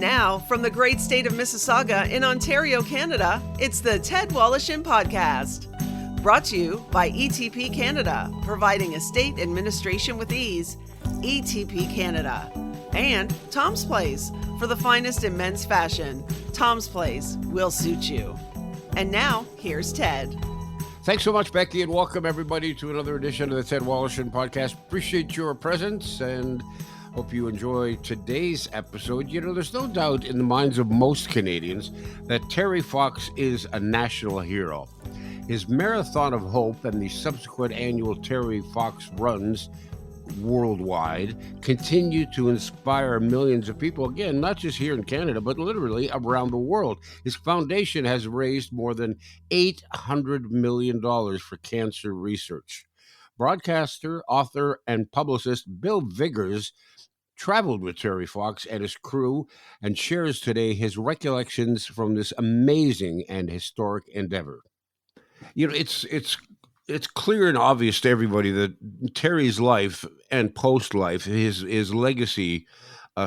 now, from the great state of Mississauga in Ontario, Canada, it's the Ted Wallachin Podcast. Brought to you by ETP Canada, providing estate administration with ease. ETP Canada. And Tom's Place, for the finest in men's fashion. Tom's Place will suit you. And now, here's Ted. Thanks so much, Becky, and welcome everybody to another edition of the Ted Wallachin Podcast. Appreciate your presence and hope you enjoy today's episode. You know, there's no doubt in the minds of most Canadians that Terry Fox is a national hero. His Marathon of Hope and the subsequent annual Terry Fox runs worldwide continue to inspire millions of people, again, not just here in Canada, but literally around the world. His foundation has raised more than $800 million for cancer research. Broadcaster, author, and publicist Bill Vigars traveled with Terry Fox and his crew and shares today his recollections from this amazing and historic endeavor. You know, it's clear and obvious to everybody that Terry's life and post-life, his legacy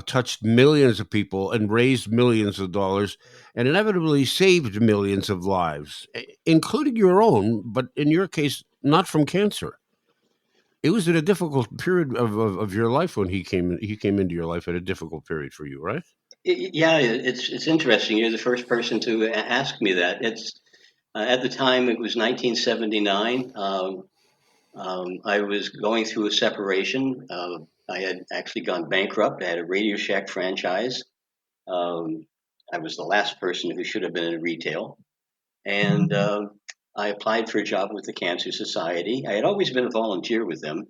touched millions of people and raised millions of dollars and inevitably saved millions of lives, including your own, but in your case, not from cancer. It was at a difficult period of your life when he came into your life at a difficult period for you, right? Yeah, it's interesting. You're the first person to ask me that. It's at the time it was 1979. I was going through a separation. I had actually gone bankrupt. I had a Radio Shack franchise. I was the last person who should have been in retail, and I applied for a job with the Cancer Society. I had always been a volunteer with them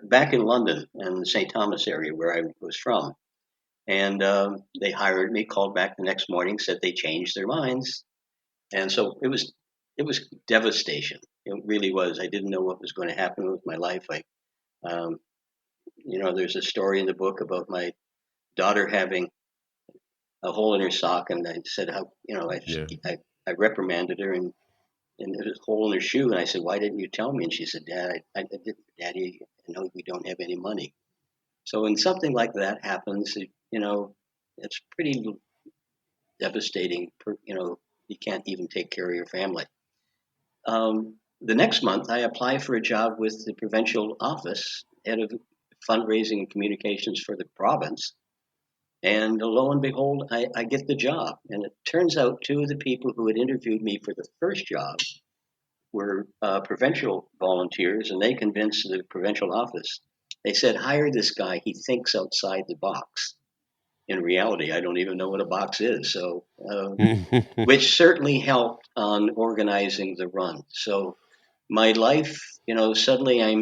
back in London and the St. Thomas area where I was from. And they hired me, called back the next morning, said they changed their minds. And so it was devastation. It really was. I didn't know what was going to happen with my life. There's a story in the book about my daughter having a hole in her sock, and I said, I reprimanded her, and there was a hole in her shoe, and I said, "Why didn't you tell me?" And she said, "Daddy, I know we don't have any money." So when something like that happens, it's pretty devastating. You can't even take care of your family. The next month, I applied for a job with the provincial office, head of fundraising and communications for the province. And lo and behold, I get the job. And it turns out two of the people who had interviewed me for the first job were provincial volunteers, and they convinced the provincial office. They said, "Hire this guy. He thinks outside the box." In reality, I don't even know what a box is. So, which certainly helped on organizing the run. So my life, suddenly I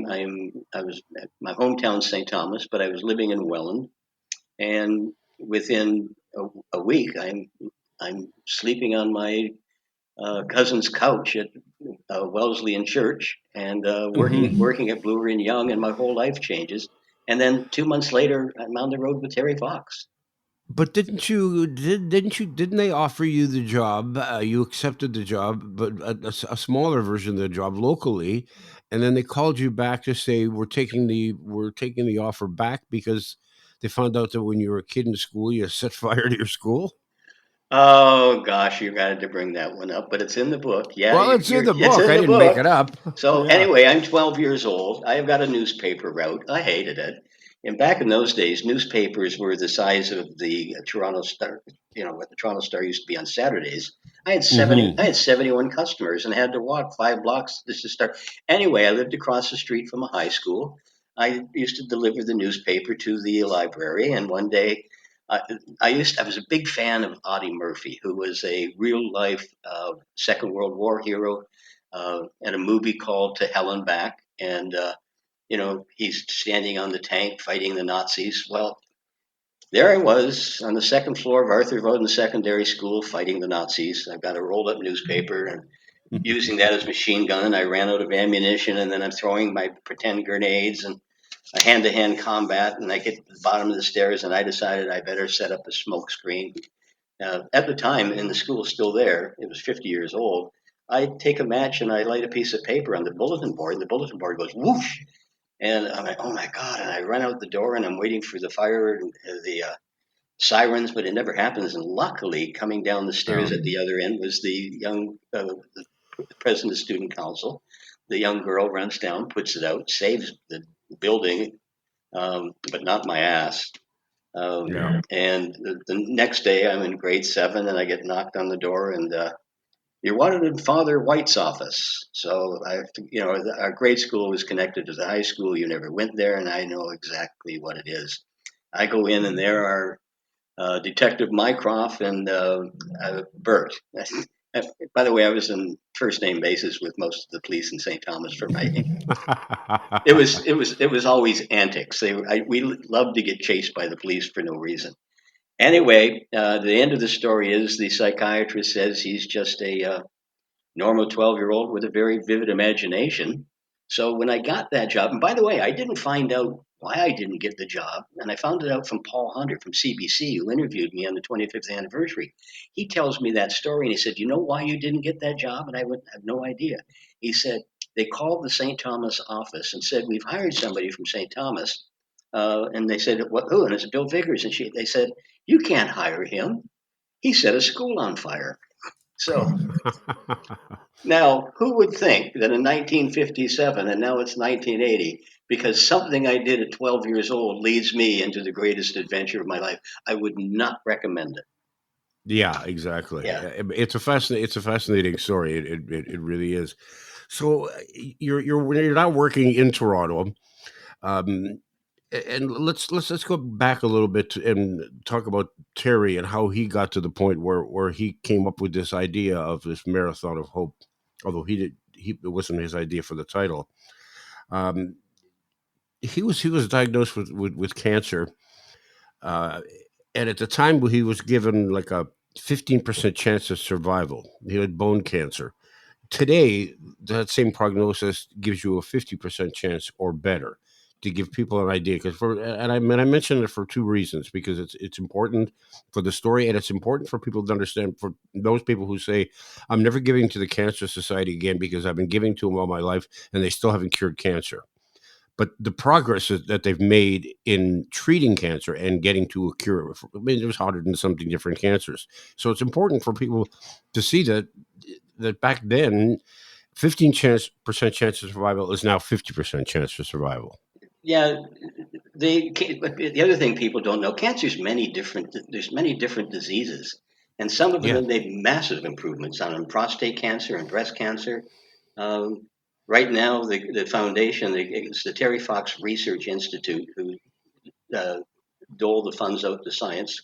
was at my hometown, St. Thomas, but I was living in Welland. And within a week, I'm sleeping on my cousin's couch at Wesleyan Church and working at Brewer and Young, and my whole life changes. And then 2 months later, I'm on the road with Terry Fox. But didn't they offer you the job? You accepted the job, but a smaller version of the job locally, and then they called you back to say we're taking the offer back because they found out that when you were a kid in school, you set fire to your school. Oh gosh, you got to bring that one up, but it's in the book. Yeah, well, it's in the book. I didn't make it up. So anyway, I'm 12 years old. I've got a newspaper route. I hated it. And back in those days, newspapers were the size of the Toronto Star. What the Toronto Star used to be on Saturdays. I had 71 customers and had to walk 5 blocks just to start. Anyway, I lived across the street from a high school. I used to deliver the newspaper to the library, and one day I was a big fan of Audie Murphy, who was a real life Second World War hero, and a movie called To Hell and Back. And he's standing on the tank fighting the Nazis. Well, there I was on the second floor of Arthur Voden Secondary School fighting the Nazis. I've got a rolled up newspaper and using that as a machine gun. And I ran out of ammunition, and then I'm throwing my pretend grenades and a hand-to-hand combat. And I get to the bottom of the stairs, and I decided I better set up a smoke screen. At the time, and the school is still there, it was 50 years old, I take a match and I light a piece of paper on the bulletin board, and the bulletin board goes whoosh. And I'm like, oh my God. And I run out the door, and I'm waiting for the fire sirens, but it never happens. And luckily, coming down the stairs at the other end was the young the president of the student council. The young girl runs down, puts it out, saves the building, but not my ass. And the next day, I'm in grade 7, and I get knocked on the door, and you're wanted in Father White's office. So I have to, our grade school was connected to the high school. You never went there, and I know exactly what it is. I go in, and there are Detective Mycroft and Bert. By the way, I was in first name basis with most of the police in St. Thomas for my. It was always antics. We loved to get chased by the police for no reason. Anyway, the end of the story is the psychiatrist says he's just a normal 12-year-old with a very vivid imagination. So when I got that job, and by the way, I didn't find out why I didn't get the job, and I found it out from Paul Hunter from CBC, who interviewed me on the 25th anniversary. He tells me that story, and he said, "You know why you didn't get that job?" And I went, "I have no idea." He said, "They called the St. Thomas office and said, 'We've hired somebody from St. Thomas.' And they said, 'What? Who?' And it's Bill Vigars." And they said, "You can't hire him. He set a school on fire." So now, who would think that in 1957, and now it's 1980, because something I did at 12 years old leads me into the greatest adventure of my life, I would not recommend it. Yeah, exactly. Yeah. It's a fascinating story. It really is. So you're not working in Toronto, um, and let's go back a little bit and talk about Terry and how he got to the point where he came up with this idea of this marathon of hope. Although it wasn't his idea for the title. Um, he was diagnosed with cancer, uh, and at the time he was given like a 15% chance of survival. He had bone cancer. Today, that same prognosis gives you a 50% chance or better, to give people an idea. Because I mentioned it for two reasons: because it's important for the story, and it's important for people to understand. For those people who say, "I'm never giving to the Cancer Society again because I've been giving to them all my life and they still haven't cured cancer." But the progress that they've made in treating cancer and getting to a cure, I mean, there's 100 and something different cancers. So it's important for people to see that back then, 15% chance of survival is now 50% chance for survival. Yeah. The other thing people don't know, there's many different diseases. And some of Yeah. them, they've massive improvements on them, prostate cancer and breast cancer. Um, right now, the foundation, it's the Terry Fox Research Institute, who dole the funds out to science.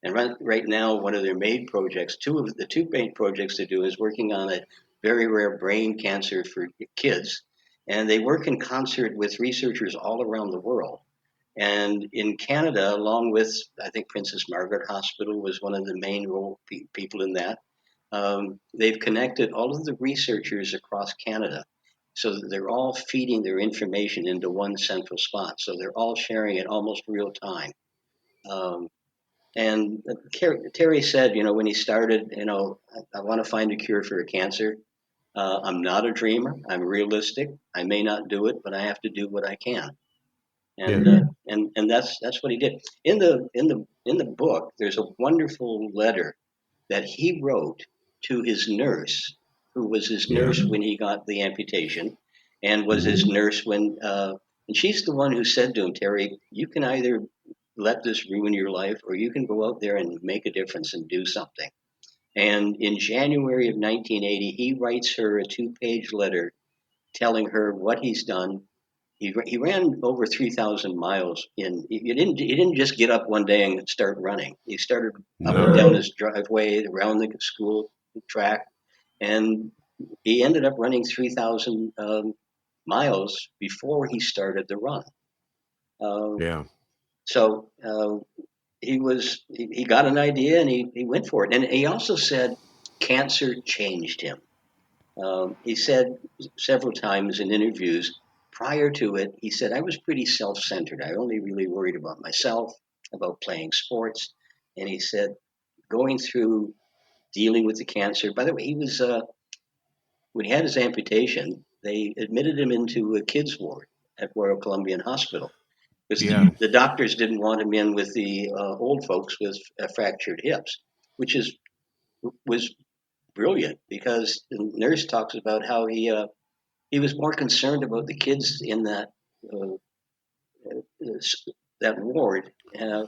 And right now, one of their main projects, the two main projects they do, is working on a very rare brain cancer for kids. And they work in concert with researchers all around the world. And in Canada, along with, I think, Princess Margaret Hospital was one of the main people in that. They've connected all of the researchers across Canada so that they're all feeding their information into one central spot. So they're all sharing it almost real time. Um, and Terry said, when he started, I want to find a cure for a cancer. I'm not a dreamer. I'm realistic. I may not do it, but I have to do what I can. Yeah. And and that's what he did. In the book, there's a wonderful letter that he wrote to his nurse, who was his Yeah. nurse when he got the amputation, and was his Hmm. nurse when. And she's the one who said to him, "Terry, you can either let this ruin your life, or you can go out there and make a difference and do something." And in January of 1980, he writes her a two-page letter telling her what he's done. He ran over 3,000 miles. He didn't just get up one day and start running. He started up and down No. his driveway, around the school track, and he ended up running 3,000 miles before he started the run. Uh, Yeah. so he got an idea, and he went for it. And he also said cancer changed him. He said several times in interviews prior to it, he said, "I was pretty self centered. I only really worried about myself, about playing sports." And he said, going through dealing with the cancer, by the way, when he had his amputation, they admitted him into a kids' ward at Royal Columbian Hospital. because Yeah. the doctors didn't want him in with the old folks with fractured hips, which was brilliant because the nurse talks about how he was more concerned about the kids in uh, that ward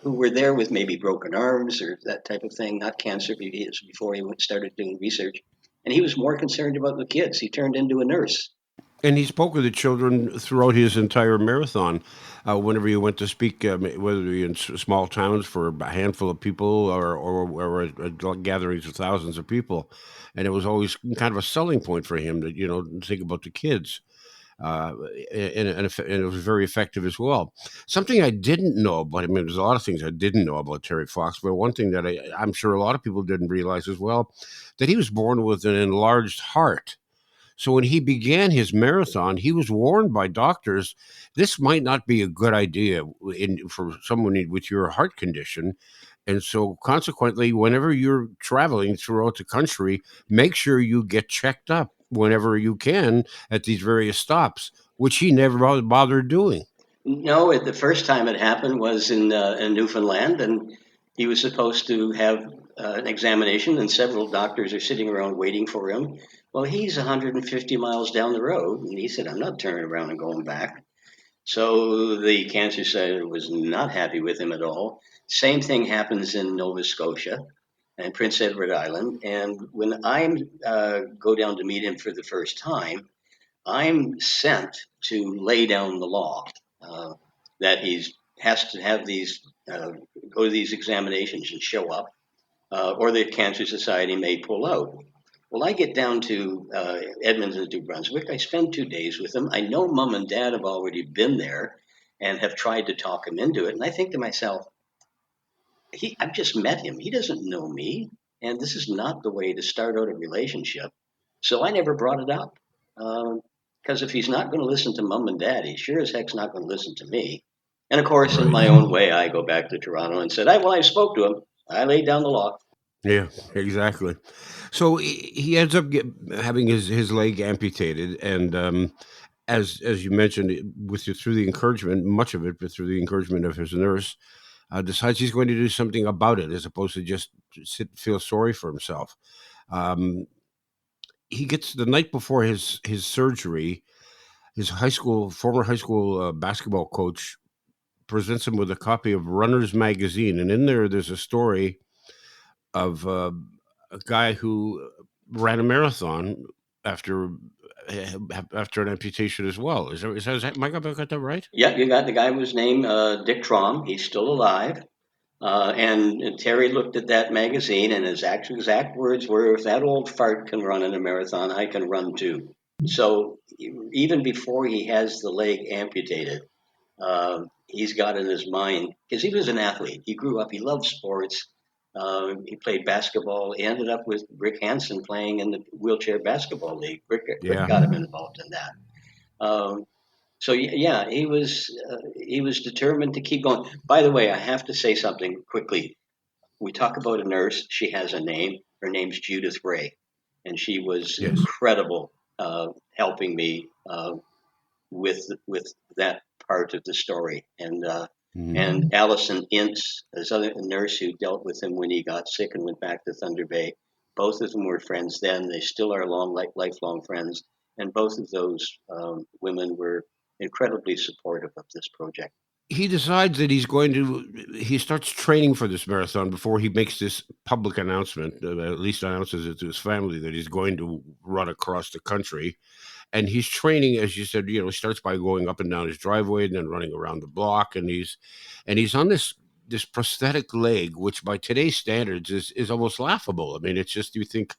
who were there with maybe broken arms or that type of thing, not cancer before he started doing research. And he was more concerned about the kids. He turned into a nurse. And he spoke with the children throughout his entire marathon. Whenever he went to speak, whether he in small towns for a handful of people or at gatherings of thousands of people, and it was always kind of a selling point for him to think about the kids. Uh, and it was very effective as well. Something I didn't know about him, there's a lot of things I didn't know about Terry Fox, but one thing that I'm sure a lot of people didn't realize as well, that he was born with an enlarged heart. So when he began his marathon, he was warned by doctors this might not be a good idea for someone with your heart condition. And so consequently, whenever you're traveling throughout the country, make sure you get checked up whenever you can at these various stops, which he never bothered doing. No, the first time it happened was in Newfoundland, and he was supposed to have an examination, and several doctors are sitting around waiting for him. Well, he's 150 miles down the road, and he said, "I'm not turning around and going back." So the cancer center was not happy with him at all. Same thing happens in Nova Scotia and Prince Edward Island. And when I go down to meet him for the first time, I'm sent to lay down the law uh, that he has to have these go to these examinations and show up, or the Cancer Society may pull out. Well, I get down to Edmonton, New Brunswick. I spend 2 days with him. I know mom and dad have already been there and have tried to talk him into it. And I think to myself, I've just met him. He doesn't know me. And this is not the way to start out a relationship. So I never brought it up. Because if he's not going to listen to mom and dad, he sure as heck's not going to listen to me. And of course, in my Right. own way, I go back to Toronto and said, well, I spoke to him. I laid down the law. Yeah, exactly. So he ends up having his leg amputated, and as you mentioned, through the encouragement, much of it, but through the encouragement of his nurse, decides he's going to do something about it, as opposed to just feel sorry for himself. Um, he gets the night before his surgery. His former high school basketball coach presents him with a copy of Runner's Magazine, and in there's a story of a guy who ran a marathon after after an amputation as well. Is that Mike? Have I got that right? Yeah, you got the guy was named Dick Trom. He's still alive. And Terry looked at that magazine, and his exact words were, "If that old fart can run in a marathon, I can run too." So even before he has the leg amputated, he's got in his mind, because he was an athlete. He grew up. He loved sports. He played basketball. He ended up with Rick Hansen playing in the wheelchair basketball league. Rick Yeah. got him involved in that. Um, so yeah, he was determined to keep going. By the way, I have to say something quickly. We talk about a nurse. She has a name. Her name's Judith Ray, and she was Yes. incredible helping me with that part of the story. Mhm. And Allison Ince, this other nurse who dealt with him when he got sick and went back to Thunder Bay. Both of them were friends then. They still are lifelong friends. And both of those women were incredibly supportive of this project. He decides that he starts training for this marathon before he makes this public announcement, at least announces it to his family, that he's going to run across the country. And he's training, as you said, he starts by going up and down his driveway and then running around the block. And he's on this prosthetic leg, which by today's standards is almost laughable. I mean, it's just, you think,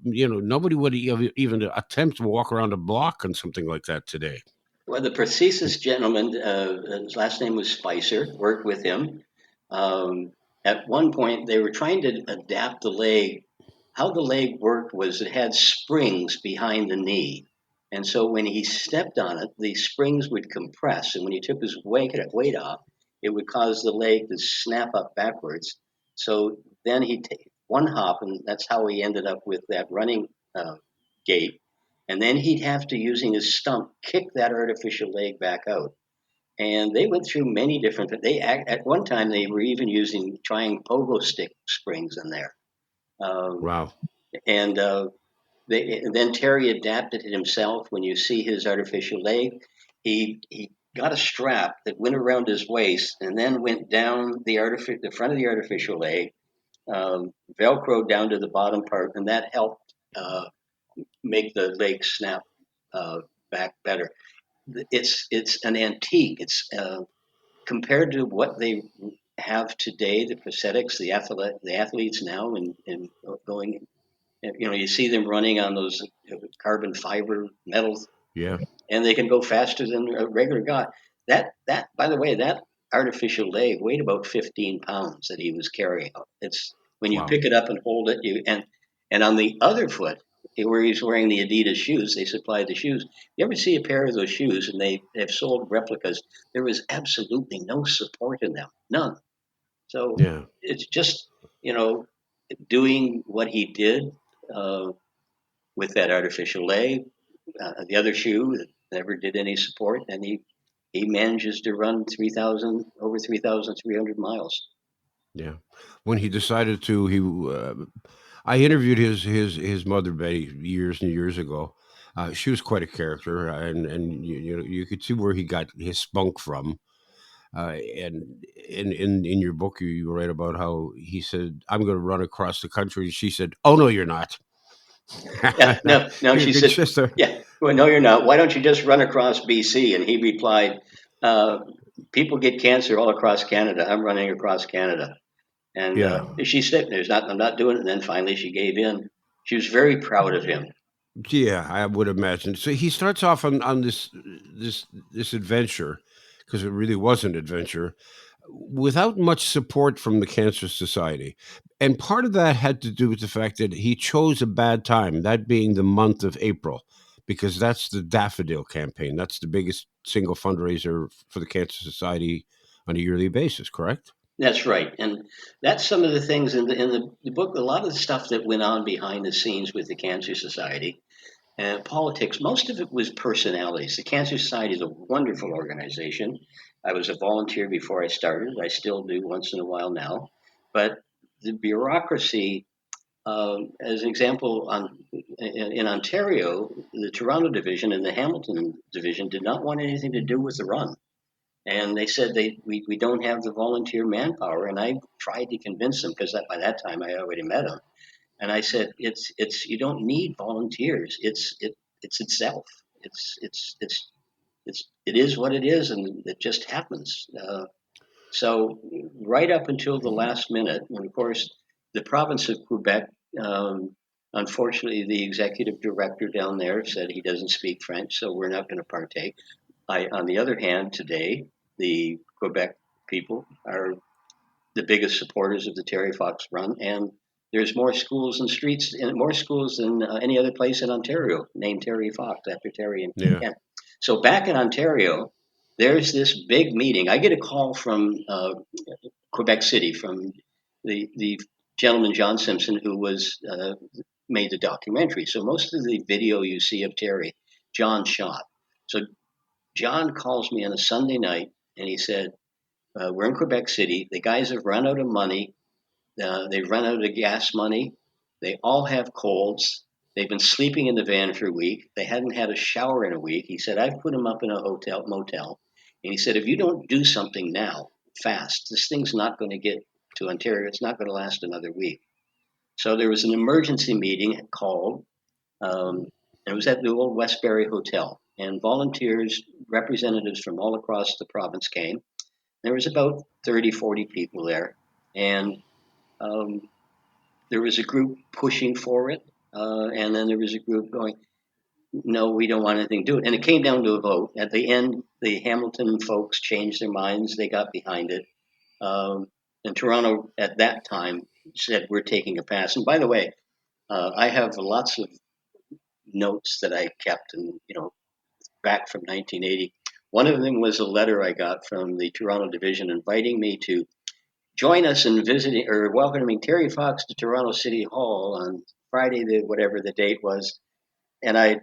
nobody would even attempt to walk around a block on something like that today. Well, the prosthesis gentleman, his last name was Spicer, worked with him. Um, at one point, they were trying to adapt the leg. How the leg worked was it had springs behind the knee. And so when he stepped on it, the springs would compress. And when he took his weight off, it would cause the leg to snap up backwards. So then he'd take one hop, and that's how he ended up with that running gait. And then he'd have to, using his stump, kick that artificial leg back out. And they went through many different. At one time they were even trying pogo stick springs in there. Wow. And and then Terry adapted it himself. When you see his artificial leg, he got a strap that went around his waist and then went down the front of the artificial leg, Velcro down to the bottom part, and that helped make the leg snap uh, back better. It's an antique. It's compared to what they have today, the prosthetics, the athletes now, and going. You see them running on those carbon fiber metal, Yeah. and they can go faster than a regular guy. That by the way, that artificial leg weighed about 15 pounds that he was carrying. It's when you Wow. pick it up and hold it, and on the other foot where he's wearing the Adidas shoes, they supplied the shoes. You ever see a pair of those shoes, and they've sold replicas? There was absolutely no support in them, none. So Yeah. it's just you know doing what he did uh, with that artificial leg. The other shoe that never did any support, and he manages to run 3,300 miles. Yeah. When he decided to, I interviewed his mother Betty years and years ago. She was quite a character, and you could see where he got his spunk from. And in your book, you write about how he said, "I'm going to run across the country." She said, "Oh no, you're not." Yeah, no, no. You She could said, just yeah. Well, no, you're not. Why don't you just run across BC? And he replied, uh, "People get cancer all across Canada. I'm running across Canada." And yeah. she said, "There's not. I'm not doing it." And then finally, she gave in. She was very proud of him. Yeah, I would imagine. So he starts off on this adventure, because it really was an adventure, without much support from the Cancer Society. And part of that had to do with the fact that he chose a bad time, that being the month of April, because that's the Daffodil campaign. That's the biggest single fundraiser for the Cancer Society on a yearly basis, correct? That's right, and that's some of the things in the book. A lot of the stuff that went on behind the scenes with the Cancer Society and politics. Most of it was personalities. The Cancer Society is a wonderful organization. I was a volunteer before I started. I still do once in a while now, but the bureaucracy. As an example, in Ontario, the Toronto division and the Hamilton division did not want anything to do with the run. And they said we don't have the volunteer manpower. And I tried to convince them because by that time I already met them. And I said it's you don't need volunteers. It's itself. It is what it is, and it just happens. So right up until the last minute, and of course the province of Quebec. Unfortunately, the executive director down there said he doesn't speak French, so we're not going to partake. On the other hand, today the Quebec people are the biggest supporters of the Terry Fox Run, and there's more schools and streets and more schools than any other place in Ontario named Terry Fox after Terry and Yeah. Ken. So back in Ontario, there's this big meeting. I get a call from Quebec City from the gentleman John Simpson who was made the documentary. So most of the video you see of Terry, John shot. So John calls me on a Sunday night and he said, "We're in Quebec City. The guys have run out of money. They've run out of gas money. They all have colds. They've been sleeping in the van for a week. They hadn't had a shower in a week." He said, "I've put them up in a motel. And he said, if you don't do something now, fast, this thing's not going to get to Ontario. It's not going to last another week." So there was an emergency meeting called. It was at the old Westbury Hotel. And volunteers, representatives from all across the province came. There was about 30, 40 people there. And um, there was a group pushing for it. And then there was a group going, "No, we don't want anything to do it." And it came down to a vote. At the end, the Hamilton folks changed their minds. They got behind it. Um, and Toronto at that time said, "We're taking a pass." And by the way, I have lots of notes that I kept, and back from 1980. One of them was a letter I got from the Toronto division inviting me to join us in visiting or welcoming Terry Fox to Toronto City Hall on Friday, whatever the date was. And I,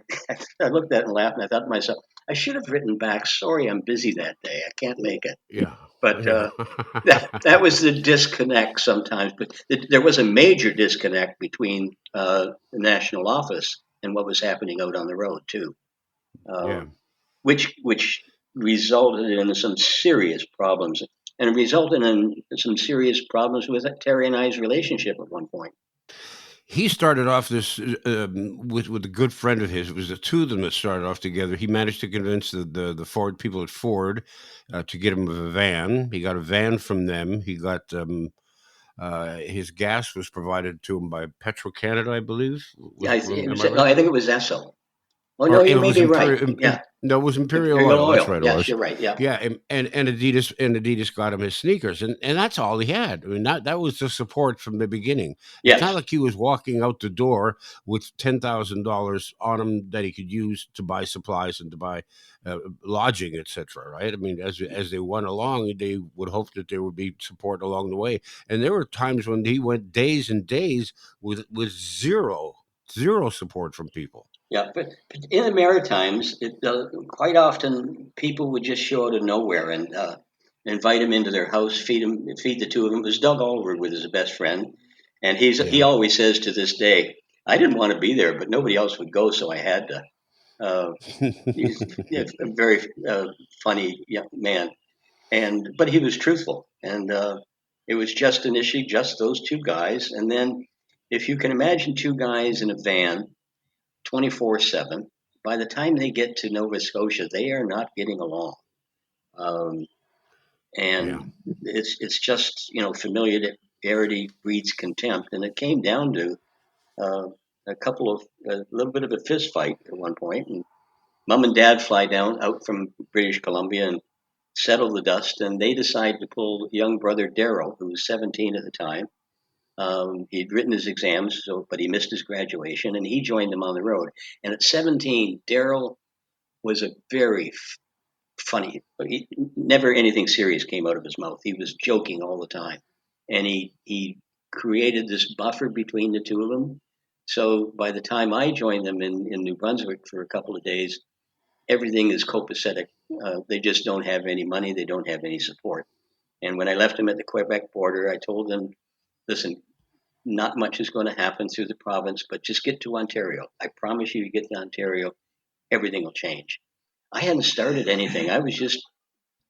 I looked at it and laughed, and I thought to myself, I should have written back, sorry, I'm busy that day. I can't make it. Yeah. But Yeah. that was the disconnect sometimes. But there was a major disconnect between the national office and what was happening out on the road too, Yeah. which resulted in some serious problems, and it resulted in some serious problems with Terry and I's relationship at one point. He started off this with a good friend of his. It was the two of them that started off together. He managed to convince the Ford people at Ford to get him a van. He got a van from them. He got his gas was provided to him by Petro Canada, I believe. Am I No, right? I think it was Esso. Oh no, Or it you may was be right. Imperial. Yeah, No, it was Imperial Imperial Oil. That's Oil. right. It Yes, was. you're right. Yeah. Yeah, and Adidas got him his sneakers, and that's all he had. I mean, that was the support from the beginning. It's not Yes. like he was walking out the door with $10,000 on him that he could use to buy supplies and to buy lodging, etc. Right? I mean, as they went along, they would hope that there would be support along the way. And there were times when he went days and days with zero support from people. Yeah, but in the Maritimes, quite often people would just show out of nowhere and invite him into their house, feed the two of them. It was Doug Allward with his best friend, and he Yeah. always says to this day, "I didn't want to be there, but nobody else would go, so I had to." Uh, he's a very funny young man, and but he was truthful, and it was just initially just those two guys, and then if you can imagine two guys in a van 24/7. By the time they get to Nova Scotia, they are not getting along, um, Yeah. and it's just familiarity breeds contempt, and it came down to uh, a little bit of a fist fight at one point, and Mom and Dad fly down out from British Columbia and settle the dust, and they decide to pull young brother Daryl, who was 17 at the time. He'd written his exams, but he missed his graduation, and he joined them on the road. And at 17, Daryl was a very funny. Never anything serious came out of his mouth. He was joking all the time, and he created this buffer between the two of them. So by the time I joined them in New Brunswick for a couple of days, everything is copacetic. They just don't have any money. They don't have any support. And when I left them at the Quebec border, I told them, listen, not much is going to happen through the province, but just get to Ontario. I promise you get to Ontario, everything will change. I hadn't started anything. I was just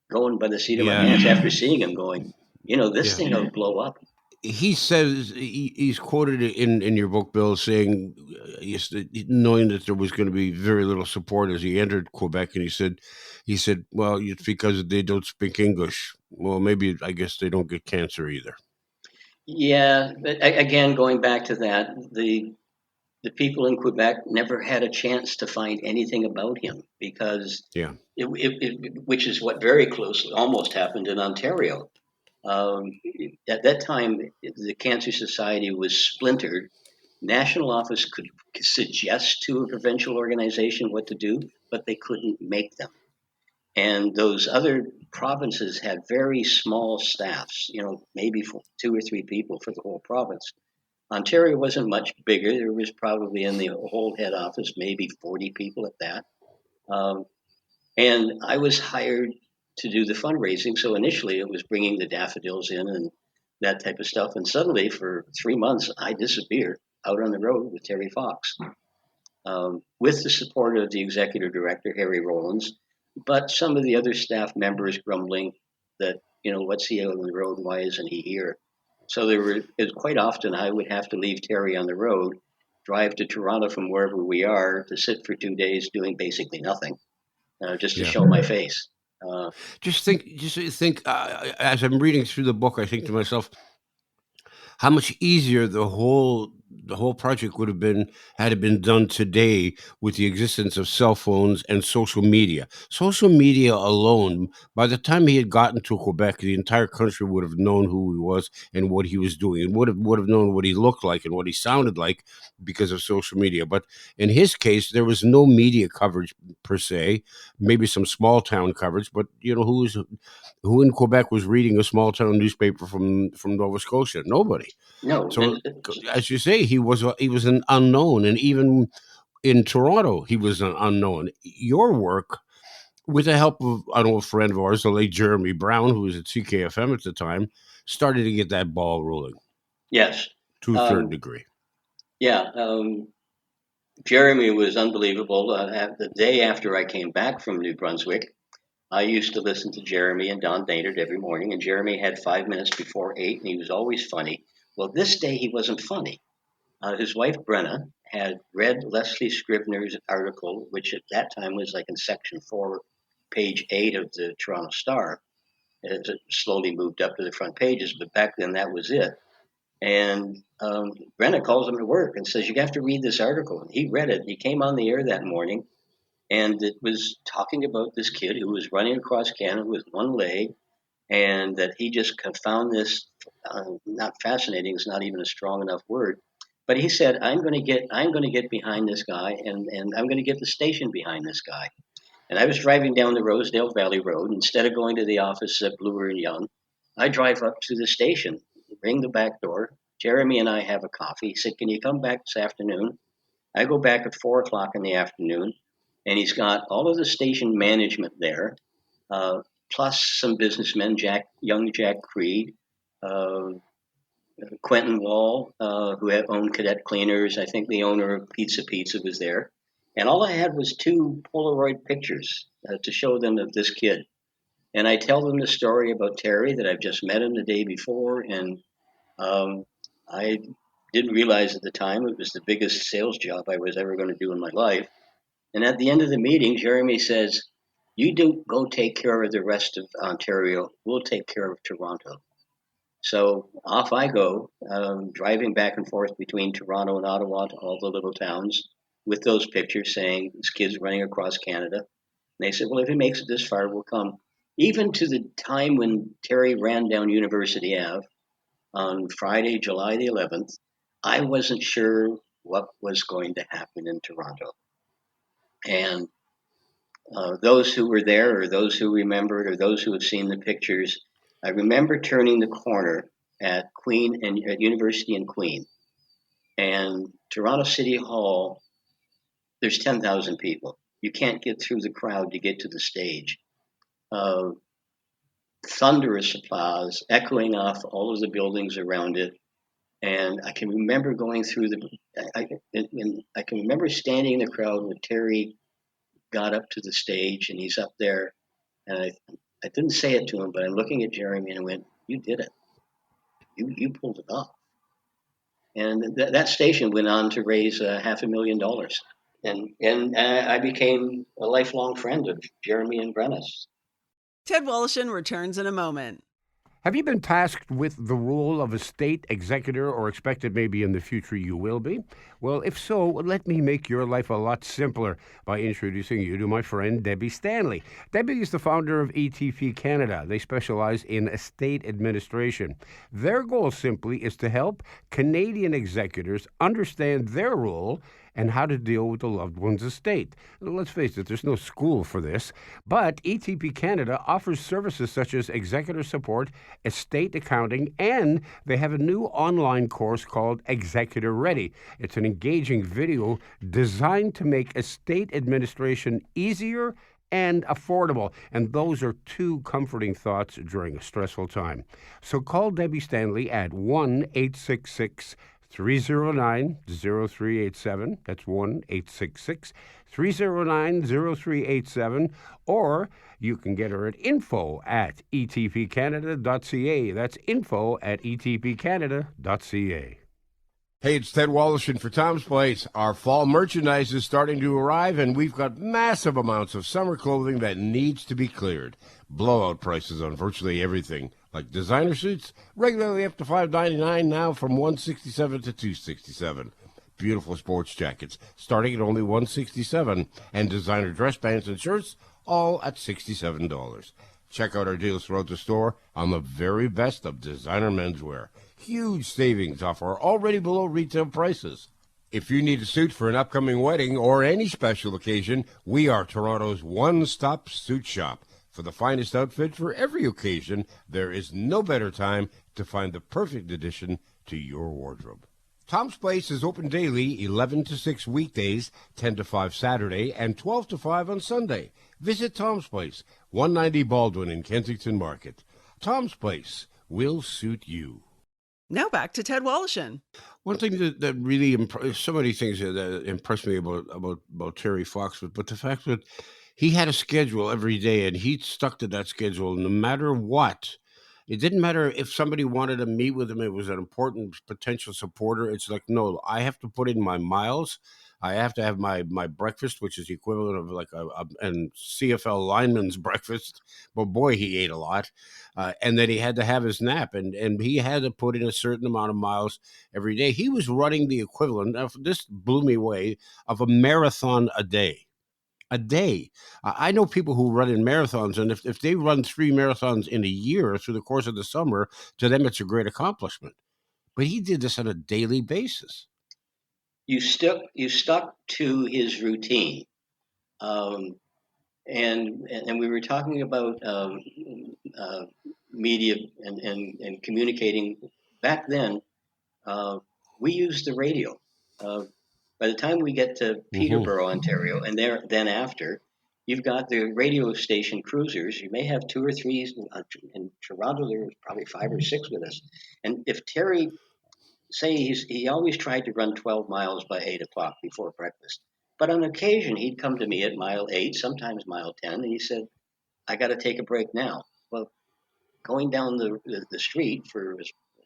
going by the seat of my Yeah. pants after seeing him going, this Yeah. thing will blow up. He says he's quoted in your book, Bill, saying knowing that there was going to be very little support as he entered Quebec, and he said, well, it's because they don't speak English. Well, maybe I guess they don't get cancer either. Yeah, but again, going back to that, the people in Quebec never had a chance to find anything about him because Yeah. which is what very closely almost happened in Ontario. Um, at that time, the Cancer Society was splintered. National office could suggest to a provincial organization what to do, but they couldn't make them. And those other provinces had very small staffs, maybe for 2 or 3 people for the whole province. Ontario wasn't much bigger. There was probably in the whole head office maybe 40 people at that. Um, and I was hired to do the fundraising. So initially it was bringing the daffodils in and that type of stuff. And suddenly for 3 months, I disappeared out on the road with Terry Fox, with the support of the executive director, Harry Rowlands, but some of the other staff members grumbling that, what's he out on the road? Why isn't he here? So quite often I would have to leave Terry on the road, drive to Toronto from wherever we are to sit for 2 days doing basically nothing, just to Yeah. show my face. Uh, Just think. As I'm reading through the book, I think to myself, how much easier the whole project would have been had it been done today with the existence of cell phones and social media. Social media alone, by the time he had gotten to Quebec, the entire country would have known who he was and what he was doing, and would have known what he looked like and what he sounded like because of social media. But in his case, there was no media coverage per se, maybe some small town coverage, but who in Quebec was reading a small town newspaper from Nova Scotia? Nobody. no, So, as you say, he was an unknown, and even in Toronto, he was an unknown. Your work with the help of an old friend of ours, the late Jeremy Brown, who was at CKFM at the time, started to get that ball rolling. Yes. To a certain degree. Yeah. Jeremy was unbelievable. The day after I came back from New Brunswick, I used to listen to Jeremy and Don Baynard every morning, and Jeremy had 5 minutes before 8, and he was always funny. Well, this day he wasn't funny. His wife, Brenna, had read Leslie Scrivener's article, which at that time was like in section 4, page 8 of the Toronto Star. It slowly moved up to the front pages, but back then that was it. And Brenna calls him to work and says, "You have to read this article." And he read it. He came on the air that morning, and it was talking about this kid who was running across Canada with one leg, and that he just found this not fascinating is not even a strong enough word. But he said, I'm going to get behind this guy, and I'm going to get the station behind this guy." And I was driving down the Rosedale Valley Road. Instead of going to the office at Bloor and Young, I drive up to the station, ring the back door. Jeremy and I have a coffee. He said, "Can you come back this afternoon?" I go back at 4 o'clock in the afternoon, and he's got all of the station management there, plus some businessmen, young Jack Creed, Quentin Wall, who had owned Cadet Cleaners. I think the owner of Pizza was there. And all I had was 2 Polaroid pictures to show them of this kid. And I tell them the story about Terry, that I've just met him the day before. And I didn't realize at the time it was the biggest sales job I was ever going to do in my life. And at the end of the meeting, Jeremy says, "You do go take care of the rest of Ontario. We'll take care of Toronto." So off I go, driving back and forth between Toronto and Ottawa to all the little towns with those pictures saying this kid's running across Canada. And they said, "Well, if he makes it this far, we'll come." Even to the time when Terry ran down University Ave on Friday, July the 11th, I wasn't sure what was going to happen in Toronto. And those who were there, or those who remembered, or those who have seen the pictures, I remember turning the corner at Queen and at University and Queen, and Toronto City Hall. There's 10,000 people. You can't get through the crowd to get to the stage. Thunderous applause echoing off all of the buildings around it, and I can remember going through I can remember standing in the crowd when Terry got up to the stage, and he's up there, and I didn't say it to him, but I'm looking at Jeremy and I went, "You did it. You pulled it off." And that station went on to raise $500,000. And I became a lifelong friend of Jeremy and Brenna's. Ted Woloshyn returns in a moment. Have you been tasked with the role of a state executor, or expected maybe in the future you will be? Well, if so, let me make your life a lot simpler by introducing you to my friend Debbie Stanley. Debbie is the founder of ETP Canada. They specialize in estate administration. Their goal simply is to help Canadian executors understand their role and how to deal with the loved one's estate. Let's face it, there's no school for this, but ETP Canada offers services such as executor support, estate accounting, and they have a new online course called Executor Ready. It's an engaging video designed to make estate administration easier and affordable. And those are 2 comforting thoughts during a stressful time. So call Debbie Stanley at 1-866-309-0387. That's 1-866-309-0387. Or you can get her at info@etpcanada.ca. That's info@etpcanada.ca. Hey, it's Ted Woloshyn for Tom's Place. Our fall merchandise is starting to arrive, and we've got massive amounts of summer clothing that needs to be cleared. Blowout prices on virtually everything, like designer suits, regularly up to $5.99, now from $167 to $267. Beautiful sports jackets, starting at only $167, and designer dress pants and shirts, all at $67. Check out our deals throughout the store on the very best of designer menswear. Huge savings off our already below retail prices. If you need a suit for an upcoming wedding or any special occasion, we are Toronto's one-stop suit shop. For the finest outfit for every occasion, there is no better time to find the perfect addition to your wardrobe. Tom's Place is open daily, 11 to 6 weekdays, 10 to 5 Saturday, and 12 to 5 on Sunday. Visit Tom's Place, 190 Baldwin in Kensington Market. Tom's Place will suit you. Now back to Ted Wallachin. One thing that really so many things that impressed me about Terry Fox, but the fact that he had a schedule every day and he stuck to that schedule no matter what. It didn't matter if somebody wanted to meet with him, it was an important potential supporter. It's like, no, I have to put in my miles. I have to have my breakfast, which is the equivalent of like and CFL lineman's breakfast. But boy, he ate a lot. And then he had to have his nap, and he had to put in a certain amount of miles every day. He was running the equivalent of, this blew me away, of a marathon a day. A day. I know people who run in marathons, and if they run 3 marathons in a year through the course of the summer, to them it's a great accomplishment. But he did this on a daily basis. You stuck to his routine, um, and we were talking about uh, media and communicating back then. Uh, we used the radio. Uh, by the time we get to Hmm. Peterborough, Ontario, and then after, you've got the radio station cruisers. You may have two or three. In Toronto, there was probably 5 or 6 with us. And if Terry, say he always tried to run 12 miles by 8 o'clock before breakfast, but on occasion he'd come to me at mile 8, sometimes mile 10, and he said, "I got to take a break now." Well, going down the street for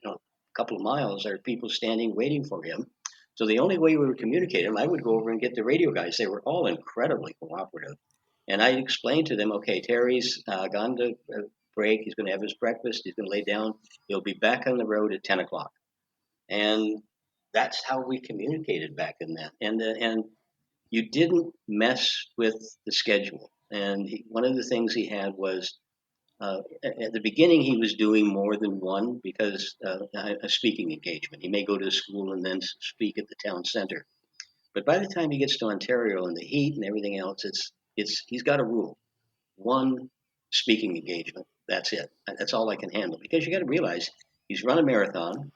a couple of miles, there are people standing waiting for him. So the only way we would communicate him, I would go over and get the radio guys. They were all incredibly cooperative. And I explained to them, okay, Terry's gone to break. He's going to have his breakfast. He's going to lay down. He'll be back on the road at 10 o'clock. And that's how we communicated back in that. And you didn't mess with the schedule. And one of the things he had was at the beginning, he was doing more than one because a speaking engagement. He may go to school and then speak at the town center. But by the time he gets to Ontario and the heat and everything else, it's he's got a rule: one speaking engagement. That's it. That's all I can handle. Because you got to realize he's run a marathon,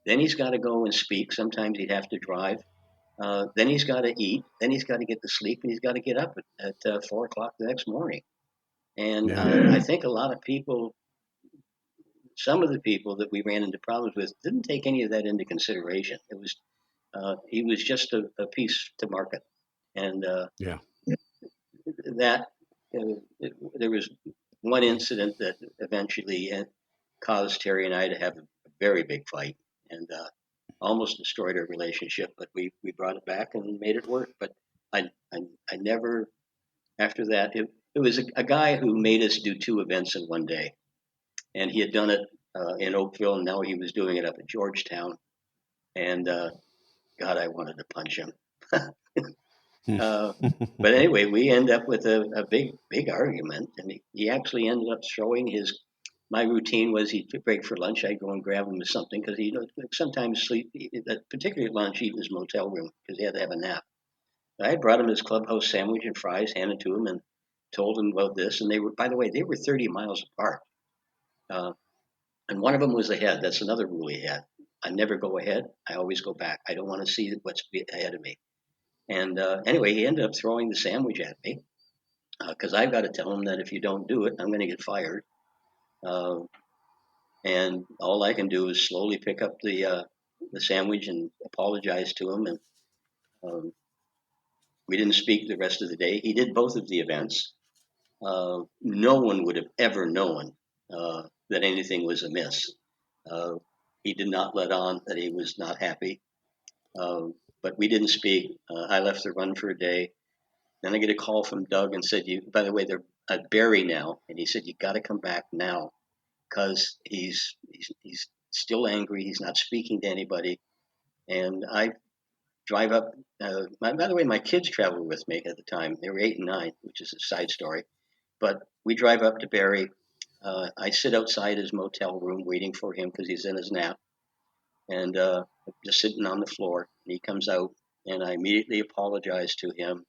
then he's got to go and speak. Sometimes he'd have to drive. Then he's got to eat. Then he's got to get to sleep, and he's got to get up at 4 o'clock the next morning. And Yeah. I think a lot of people, some of the people that we ran into problems with, didn't take any of that into consideration. It was he was just a piece to market, and Yeah. that there was one incident that eventually caused Terry and I to have a very big fight, and almost destroyed our relationship. But we brought it back and made it work. But I never, after that, it was a guy who made us do 2 events in one day, and he had done it in Oakville, and now he was doing it up at Georgetown. And God, I wanted to punch him. uh, but anyway, we end up with a big argument, and he actually ended up showing his. My routine was he'd break for lunch. I'd go and grab him something because he sometimes sleep, particularly at lunch, eat in his motel room because he had to have a nap. I brought him his clubhouse sandwich and fries, handed to him, and told him about this. And they were, by the way, they were 30 miles apart. Uh, And one of them was ahead. That's another rule he had. I never go ahead. I always go back. I don't want to see what's ahead of me. And anyway, he ended up throwing the sandwich at me because I've got to tell him that if you don't do it, I'm going to get fired. Uh, and all I can do is slowly pick up the sandwich and apologize to him. And um, we didn't speak the rest of the day. He did both of the events. No one would have ever known that anything was amiss. Uh, he did not let on that he was not happy, but we didn't speak. I left the run for a day. Then I get a call from Doug and said, "You, by the way, they're at Barrie now," and he said, "You got to come back now because he's still angry. He's not speaking to anybody." And I drive up. By the way, my kids traveled with me at the time. They were 8 and 9, which is a side story. But we drive up to Barrie. I sit outside his motel room waiting for him because he's in his nap, and just sitting on the floor. And he comes out, and I immediately apologize to him,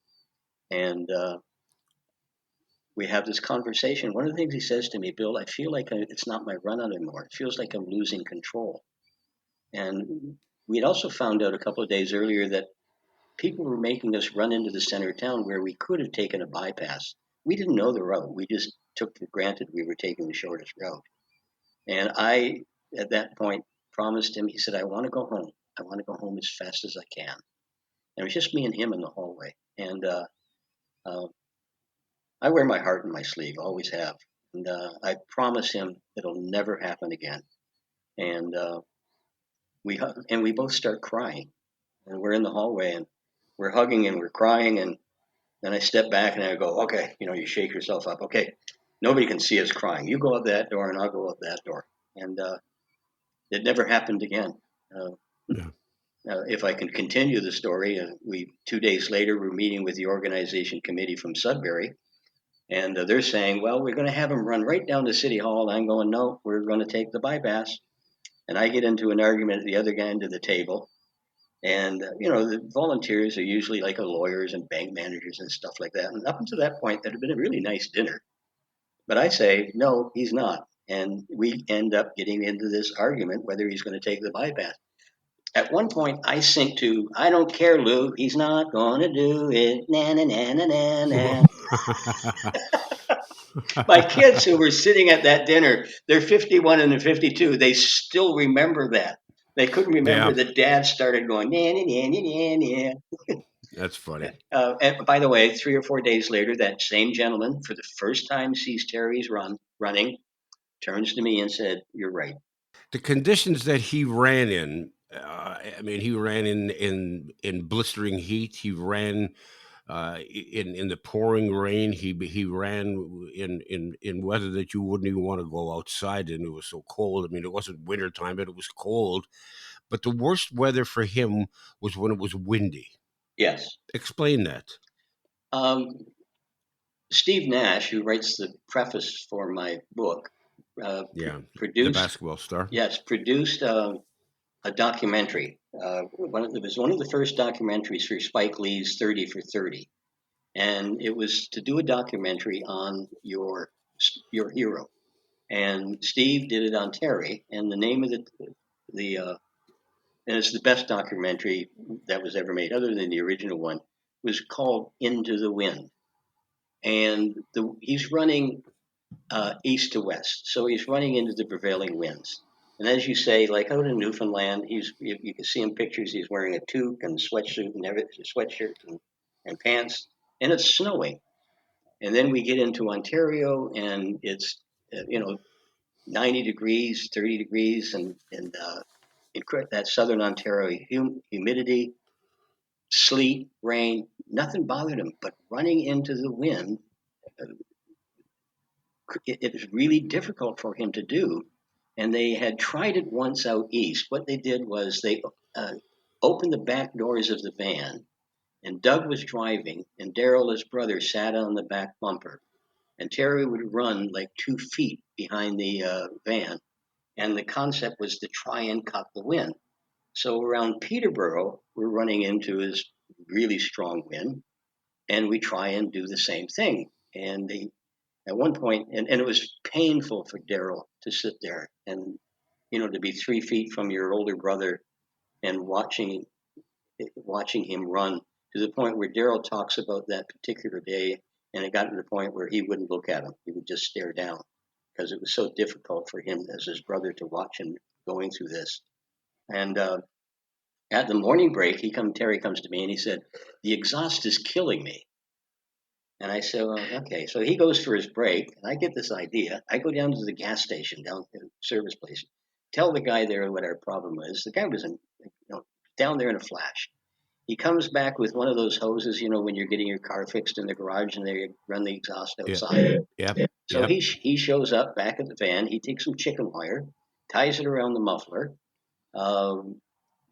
and we have this conversation. One of the things he says to me, "Bill, I feel like it's not my run anymore. It feels like I'm losing control." And we had also found out a couple of days earlier that people were making us run into the center of town where we could have taken a bypass. we didn't know the route. We just took for granted we were taking the shortest route. And I, at that point, promised him. He said, "I want to go home. I want to go home as fast as I can." And it was just me and him in the hallway. And uh, I wear my heart in my sleeve, always have. And I promise him it'll never happen again. And we hug, and we both start crying. And we're in the hallway and we're hugging and we're crying. And then I step back and I go, "Okay, you shake yourself up. Okay, nobody can see us crying. You go out that door and I'll go out that door." And it never happened again. Uh, Yeah. if I can continue the story, we 2 days later we're meeting with the organization committee from Sudbury, and they're saying, "Well, we're going to have him run right down to City Hall." And I'm going, "No, we're going to take the bypass." And I get into an argument at the other end of the table. And, the volunteers are usually like lawyers and bank managers and stuff like that. And up until that point, that had been a really nice dinner. But I say, "No, he's not." And we end up getting into this argument whether he's going to take the bypass. At one point, I sink to, "I don't care, Lou. He's not going to do it. Na, na, na, na, na, na." My kids who were sitting at that dinner, they're 51 and they're 52. They still remember that. They couldn't remember Yeah, that Dad started going, "Na, na, na, na, na, that's funny. na." And by the way, 3 or 4 days later, that same gentleman, for the first time, sees Terry's running, turns to me and said, "You're right." The conditions that he ran in, I mean, he ran in blistering heat. He ran in the pouring rain. He ran in weather that you wouldn't even want to go outside in. It was so cold. I mean, it wasn't winter time, but it was cold. But the worst weather for him was when it was windy. Yes. Explain that. Um, Steve Nash, who writes the preface for my book, Yeah, the produced, basketball star. yes, produced a documentary. It was one of the first documentaries for Spike Lee's 30 for 30. And it was to do a documentary on your hero. And Steve did it on Terry. And the name of the and it's the best documentary that was ever made, other than the original one, was called Into the Wind. And he's running east to west. So he's running into the prevailing winds. And as you say, like out in Newfoundland, you can see in pictures he's wearing a toque and sweatshirt and everything, sweatshirt and pants, and it's snowing. And then we get into Ontario, and it's 90 degrees, 30 degrees, and that southern Ontario humidity, sleet, rain, nothing bothered him. But running into the wind, uh, it was really difficult for him to do. And they had tried it once out east. What they did was they uh, opened the back doors of the van, and Doug was driving, and Daryl, his brother, sat on the back bumper. And Terry would run like 2 feet behind the van. And the concept was to try and cut the wind. So around Peterborough, we're running into his really strong wind, and we try and do the same thing. And at one point, and it was painful for Daryl to sit there and, to be 3 feet from your older brother and watching him run, to the point where Daryl talks about that particular day, and it got to the point where he wouldn't look at him; he would just stare down because it was so difficult for him as his brother to watch him going through this. And at the morning break, Terry comes to me and he said, "The exhaust is killing me." And I said, "Well, okay." So he goes for his break, and I get this idea. I go down to the gas station, down to the service place, tell the guy there what our problem is. The guy was down there in a flash. He comes back with one of those hoses, when you're getting your car fixed in the garage and they run the exhaust Yeah. outside. Yep. So Yep. he shows up back at the van. He takes some chicken wire, ties it around the muffler. Um,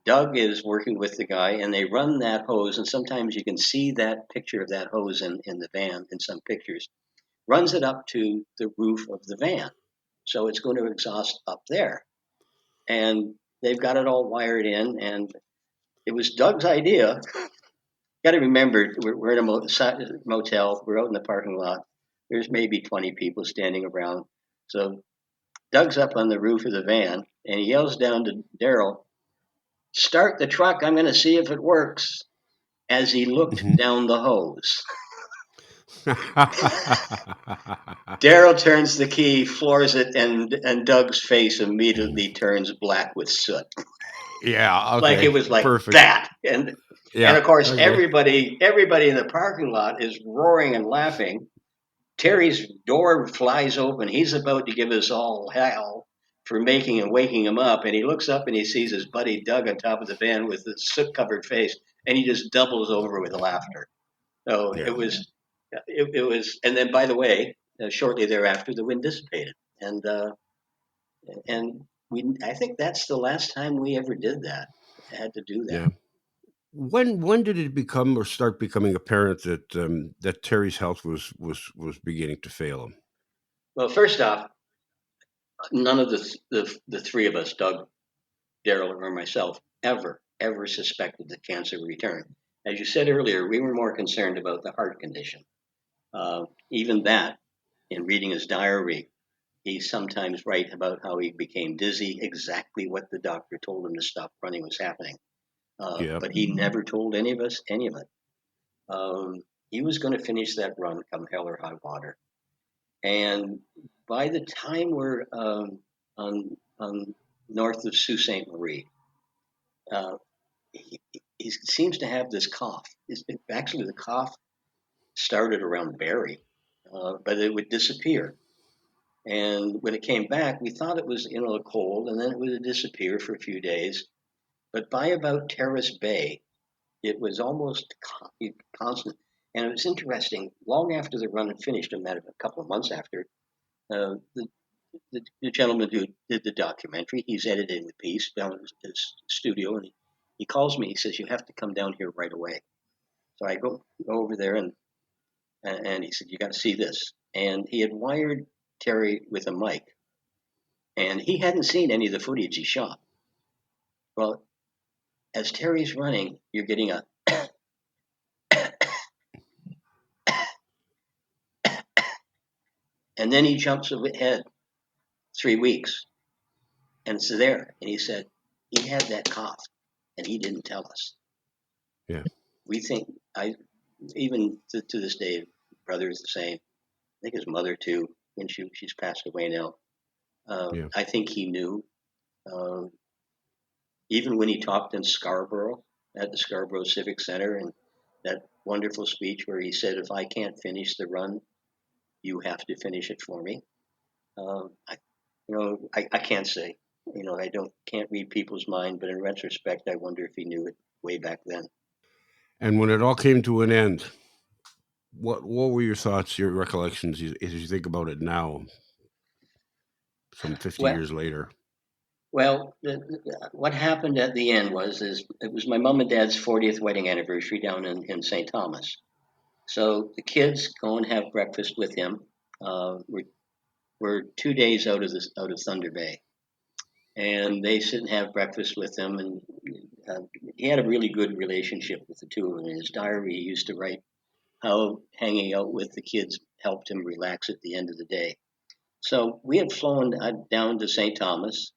Doug is working with the guy, and they run that hose. And sometimes you can see that picture of that hose in the van in some pictures. Runs it up to the roof of the van. So it's going to exhaust up there. And they've got it all wired in. And it was Doug's idea. Got to remember, we're in a motel. We're out in the parking lot. There's maybe 20 people standing around. So Doug's up on the roof of the van, and he yells down to Daryl, "Start the truck. I'm going to see if it works," as he looked Mhm. down the hose. Daryl turns the key, floors it, and Doug's face immediately turns black with soot. Yeah. Like it Okay. was like Perfect. that. And Yeah. of course Okay. everybody in the parking lot is roaring and laughing. Terry's door flies open. He's about to give us all hell for making and waking him up, and he looks up and he sees his buddy Doug on top of the van with the soot-covered face, and he just doubles over with laughter. So Yeah. it was, and then by the way, shortly thereafter, the wind dissipated, and I think that's the last time we ever did that. Had to do that. Yeah. When did it become or start becoming apparent that that Terry's health was beginning to fail him? Well, first off, none of the three of us, Doug, Daryl, or myself, ever suspected that cancer would return. As you said earlier, we were more concerned about the heart condition. Even that, in reading his diary, he sometimes write about how he became dizzy. Exactly what the doctor told him to stop running was happening, Yeah. but he never told any of us any of it. He was going to finish that run, come hell or high water. And by the time we're on north of Sault Ste. Marie, uh, he seems to have this cough. Actually, the cough started around Barrie, but it would disappear. And when it came back, we thought it was a cold, and then it would disappear for a few days. But by about Terrace Bay, it was almost constant. And it was interesting. Long after the run had finished, a couple of months after, uh, the, the gentleman who did the documentary, he's editing the piece down at his studio, and he calls me. He says, "You have to come down here right away." So I go over there, and he said, "You got to see this." And he had wired Terry with a mic, and he hadn't seen any of the footage he shot. Well, as Terry's running, you're getting a and then he jumps ahead 3 weeks, and it's there. And he said he had that cough, and he didn't tell us. Yeah. We think even to this day, brother is the same. I think his mother too, when she's passed away now. Yeah. I think he knew. Uh, Even when he talked in Scarborough at the Scarborough Civic Center, and that wonderful speech where he said, "If I can't finish the run, you have to finish it for me." I, I can't say. I can't read people's mind, but in retrospect, I wonder if he knew it way back then. And when it all came to an end, what were your thoughts, your recollections as you think about it now, some 50 Well, years later? what happened at the end is it was my mom and dad's 40th wedding anniversary down in St. Thomas. So the kids go and have breakfast with him. We're 2 days out of Thunder Bay, and they sit and have breakfast with him. And uh, he had a really good relationship with the two of them. In his diary, he used to write how hanging out with the kids helped him relax at the end of the day. So we had flown down to St. Thomas,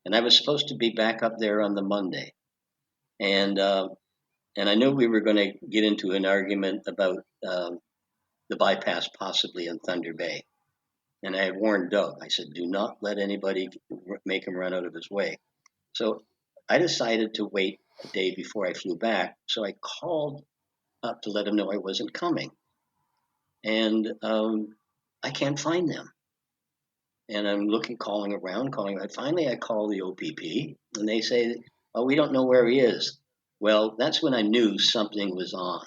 and I was supposed to be back up there on the Monday, and uh, and I knew we were going to get into an argument about the bypass possibly in Thunder Bay. And I had warned Doug. I said, "Do not let anybody make him run out of his way." So I decided to wait a day before I flew back. So I called up to let him know I wasn't coming, and I can't find them. And I'm calling around. Finally, I call the OPP, and they say, "Oh, we don't know where he is." Well, that's when I knew something was on,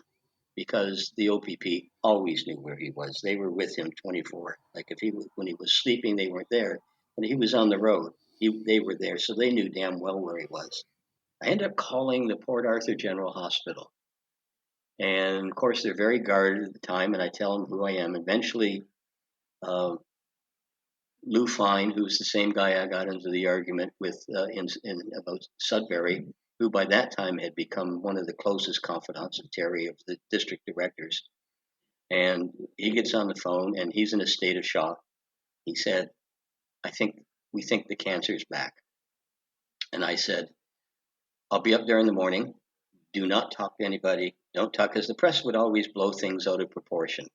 because the OPP always knew where he was. They were with him 24. Like when he was sleeping, they weren't there. When he was on the road, they were there, so they knew damn well where he was. I ended up calling the Port Arthur General Hospital, and of course they're very guarded at the time. And I tell them who I am. Eventually, uh, Lou Fine, who's the same guy I got into the argument with in about Sudbury, who by that time had become one of the closest confidants of Terry, of the district directors. And he gets on the phone, and he's in a state of shock. He said, we think the cancer's back." And I said, "I'll be up there in the morning. Do not talk to anybody. Don't talk," because the press would always blow things out of proportion.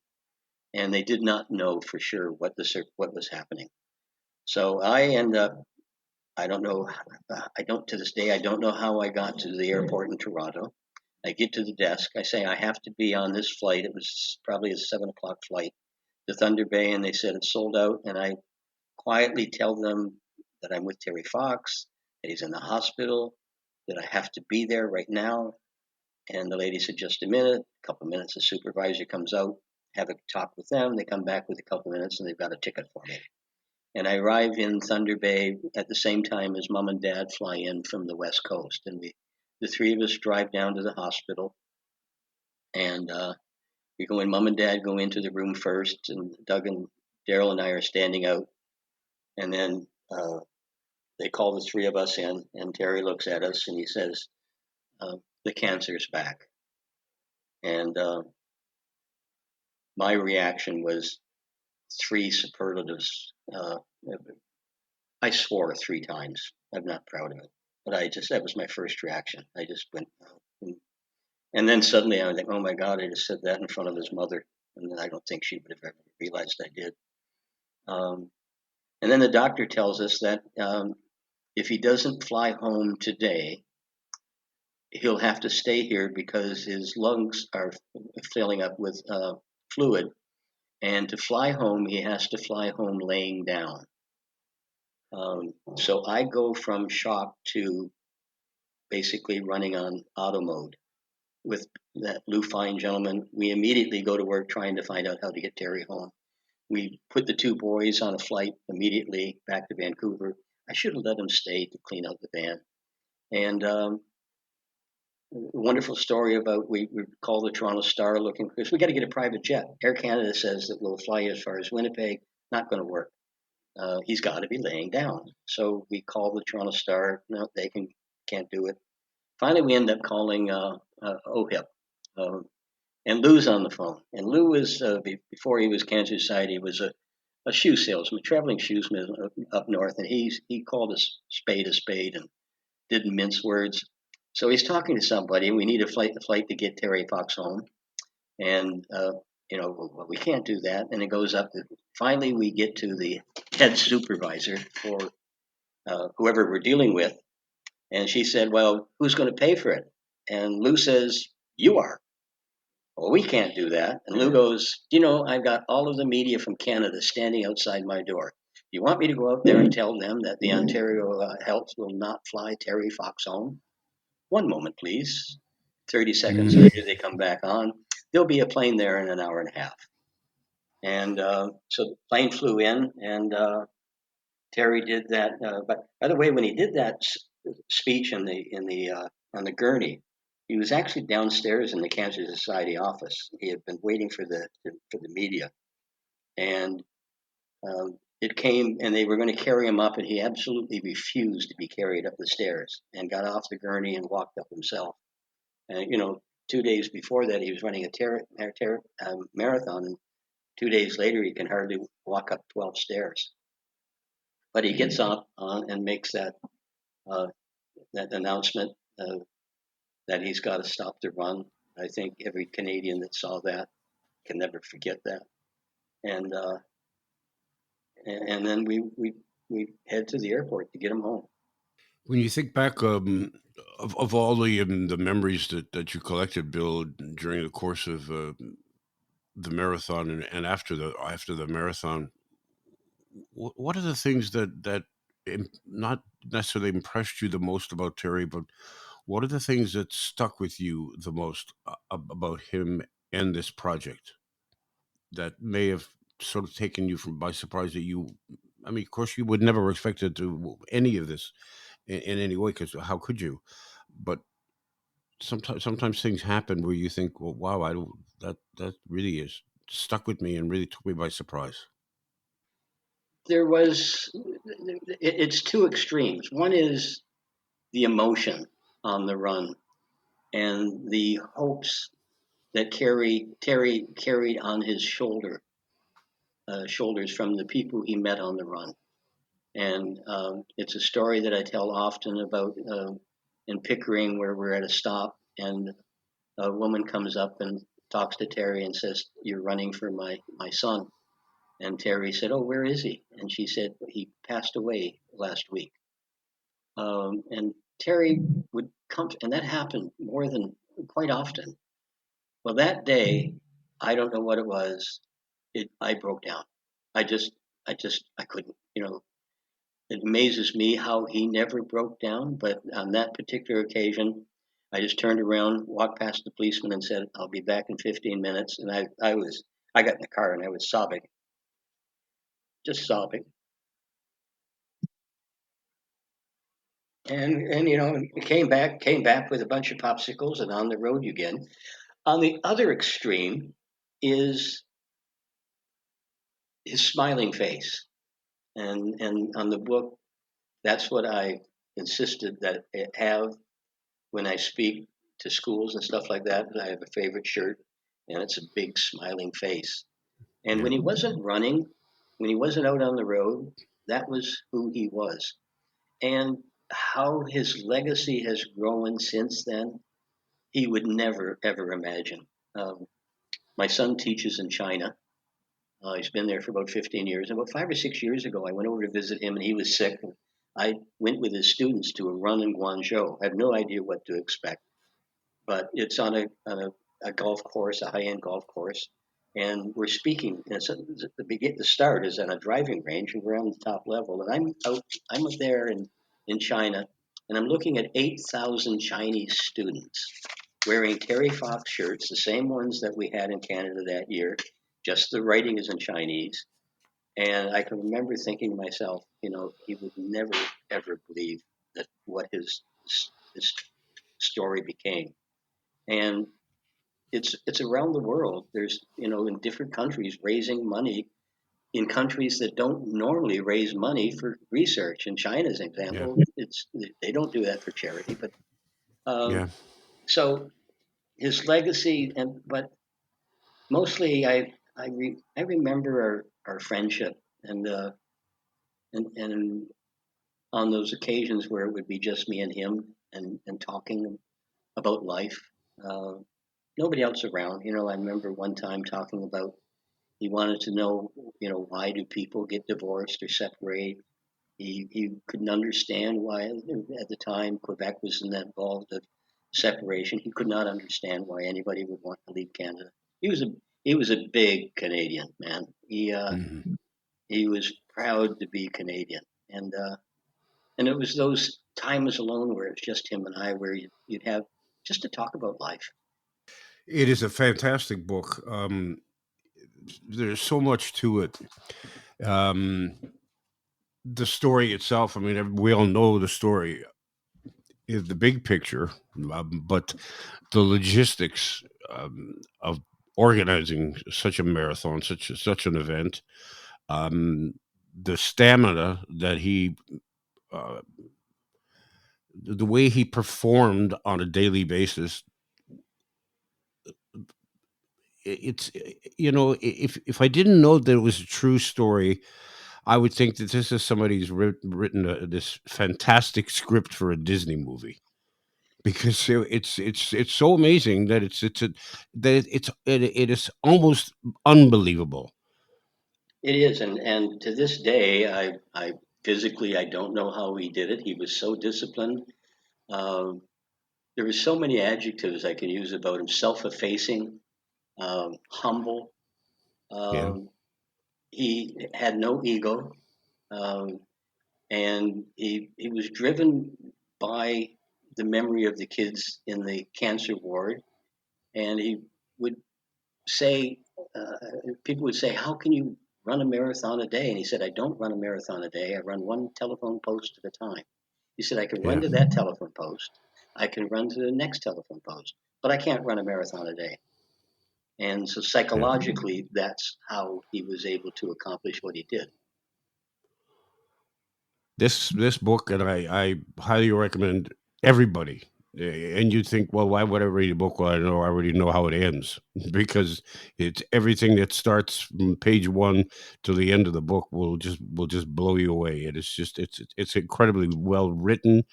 and they did not know for sure what was happening. So I end up, I don't know, I don't to this day, I don't know how I got to the airport in Toronto. I get to the desk. I say I have to be on this flight. It was probably a 7 o'clock flight to Thunder Bay, and they said it's sold out. And I quietly tell them that I'm with Terry Fox, that he's in the hospital, that I have to be there right now. And the lady said, just a minute. A couple of minutes, the supervisor comes out, have a talk with them. They come back with a couple of minutes, and they've got a ticket for me. And I arrive in Thunder Bay at the same time as Mom and Dad fly in from the West Coast. And the three of us drive down to the hospital. And we go in, Mom and Dad go into the room first, and Doug and Daryl and I are standing out. And then they call the three of us in, and Terry looks at us and he says, the cancer's back. And my reaction was three superlatives. I swore 3 times. I'm not proud of it, but that was my first reaction. I just went, and then suddenly I was like, oh my God, I just said that in front of his mother. And I don't think she would have ever realized I did. And then the doctor tells us that if he doesn't fly home today, he'll have to stay here because his lungs are filling up with fluid. And to fly home, he has to fly home laying down. So I go from shock to basically running on auto mode with that Lou Fine gentleman. We immediately go to work trying to find out how to get Terry home. We put the 2 boys on a flight immediately back to Vancouver. I should have let them stay to clean out the van. And a wonderful story about we call the Toronto Star looking, because we got to get a private jet. Air Canada says that we'll fly as far as Winnipeg. Not going to work. He's got to be laying down. So we call the Toronto Star. No, they can't do it. Finally, we end up calling OHIP. And Lou's on the phone. And Lou was, before he was Cancer Society, was a shoe salesman, traveling shoesman up north. And he called a spade and didn't mince words. So he's talking to somebody. We need a flight to get Terry Fox home. And, well, we can't do that. And it goes up. Finally, we get to the head supervisor for whoever we're dealing with. And she said, well, who's going to pay for it? And Lou says, you are. Well, we can't do that. And Lou goes, I've got all of the media from Canada standing outside my door. You want me to go out there and tell them that the Ontario Health will not fly Terry Fox home? One moment, please. 30 seconds later, they come back on. There'll be a plane there in an hour and a half. And so the plane flew in, and Terry did that. But by the way, when he did that speech on the gurney, he was actually downstairs in the Cancer Society office. He had been waiting for the media, and it came, and they were going to carry him up, and he absolutely refused to be carried up the stairs, and got off the gurney and walked up himself. And 2 days before that, he was running a marathon, and 2 days later, he can hardly walk up 12 stairs. But he gets on and makes that announcement that he's got to stop the run. I think every Canadian that saw that can never forget that. And then we head to the airport to get him home. When you think back of all the memories that you collected, Bill, during the course of the marathon and after the marathon, what are the things that not necessarily impressed you the most about Terry, but what are the things that stuck with you the most about him and this project that may have sort of taken you by surprise? That I mean, of course, you would never expect to do any of this in any way, because how could you? But sometimes things happen where you think, well, wow, I don't that really is stuck with me and really took me by surprise. It's 2 extremes. One is the emotion on the run and the hopes that Terry carried on his shoulders from the people he met on the run. And it's a story that I tell often about in Pickering, where we're at a stop, and a woman comes up and talks to Terry and says, "You're running for my son." And Terry said, "Oh, where is he?" And she said, "He passed away last week." And Terry would come, and that happened more than quite often. Well, that day, I don't know what it was. I broke down. I just, I couldn't. It amazes me how he never broke down. But on that particular occasion, I just turned around, walked past the policeman, and said, "I'll be back in 15 minutes." And I got in the car and I was sobbing, just sobbing. And came back with a bunch of popsicles and on the road again. On the other extreme is his smiling face. And on the book, that's what I insisted that it have when I speak to schools and stuff like that. I have a favorite shirt, and it's a big smiling face. And Yeah. when he wasn't running, when he wasn't out on the road, that was who he was. And how his legacy has grown since then, he would never ever imagine. Um, my son teaches in China. He's been there for about 15 years. About 5 or 6 years ago, I went over to visit him, and he was sick. I went with his students to a run in Guangzhou. I had no idea what to expect, but it's on a golf course, a high-end golf course, and we're speaking. And the start is on a driving range, and we're on the top level. And I'm up there in China, and I'm looking at 8,000 Chinese students wearing Terry Fox shirts, the same ones that we had in Canada that year. Just the writing is in Chinese, and I can remember thinking to myself, he would never ever believe that what his story became. And it's around the world. There's in different countries raising money in countries that don't normally raise money for research. In China's Yeah. example, it's they don't do that for charity. But Yeah. so his legacy, but mostly I remember our friendship and on those occasions where it would be just me and him and talking about life. Uh, Nobody else around. I remember one time talking about he wanted to know, why do people get divorced or separate. He couldn't understand why at the time Quebec was in that involved of separation. He could not understand why anybody would want to leave Canada. He was a he was a big Canadian man. Mhm. He was proud to be Canadian, and it was those times alone where it's just him and I, where you'd have just to talk about life. It is a fantastic book. There's so much to it. Um, the story itself, I mean, we all know the story is the big picture, but the logistics of organizing such a marathon, such an event, um, the stamina that uh, the way he performed on a daily basis, it's if I didn't know that it was a true story, I would think that this is somebody who's written this fantastic script for a Disney movie because it's so amazing that it is almost unbelievable. It is, and to this day, I physically I don't know how he did it. He was so disciplined. Um, there were so many adjectives I can use about him: self-effacing, humble. Yeah, Um, he had no ego, um, and he was driven by the memory of the kids in the cancer ward. And he would say, uh, people would say, "How can you run a marathon a day?" And he said, "I don't run a marathon a day. I run one telephone post at a time." He said, "I can run yeah. to that telephone post. I can run to the next telephone post, but I can't run a marathon a day." And so Yeah. psychologically, that's how he was able to accomplish what he did. This book, and I highly recommend everybody. And you think, well, why would I read a book? Well, I already know how it ends because it's everything that starts from page one to the end of the book will just blow you away. It is just it's incredibly well written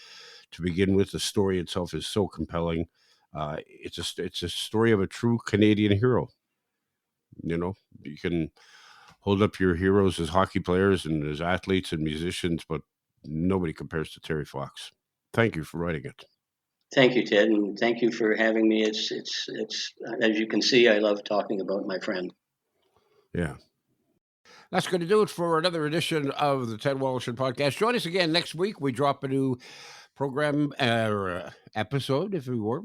to begin with. The story itself is so compelling. It's a story of a true Canadian hero. You can hold up your heroes as hockey players and as athletes and musicians, but nobody compares to Terry Fox. Thank you for writing it. Thank you, Ted, and thank you for having me. It's as you can see, I love talking about my friend. Yeah. That's going to do it for another edition of the Ted Wallachin Podcast. Join us again next week. We drop a new program or episode, if you were,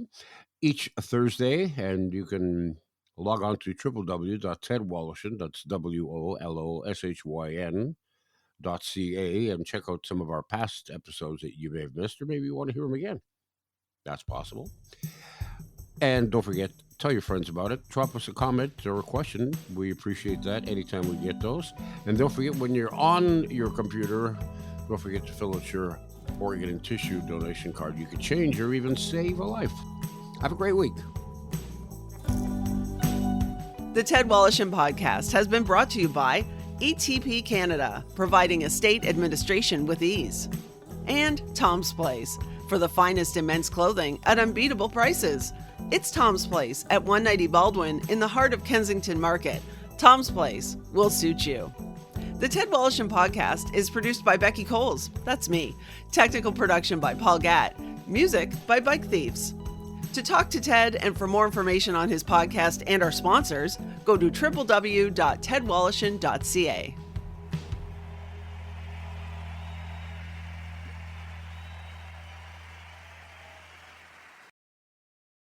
each Thursday, and you can log on to www.tedwallachin, that's WOLOSHYN.ca, and check out some of our past episodes that you may have missed, or maybe you want to hear them again. That's possible. And don't forget, tell your friends about it. Drop us a comment or a question. We appreciate that anytime we get those. And don't forget, when you're on your computer, don't forget to fill out your organ and tissue donation card. You could change or even save a life. Have a great week. The Ted Wallachin Podcast has been brought to you by ETP Canada, providing estate administration with ease. And Tom's Place, for the finest in men's clothing at unbeatable prices. It's Tom's Place at 190 Baldwin in the heart of Kensington Market. Tom's Place will suit you. The Ted Wallachin Podcast is produced by Becky Coles. That's me. Technical production by Paul Gatt. Music by Bike Thieves. To talk to Ted and for more information on his podcast and our sponsors, go to www.tedwallachin.ca.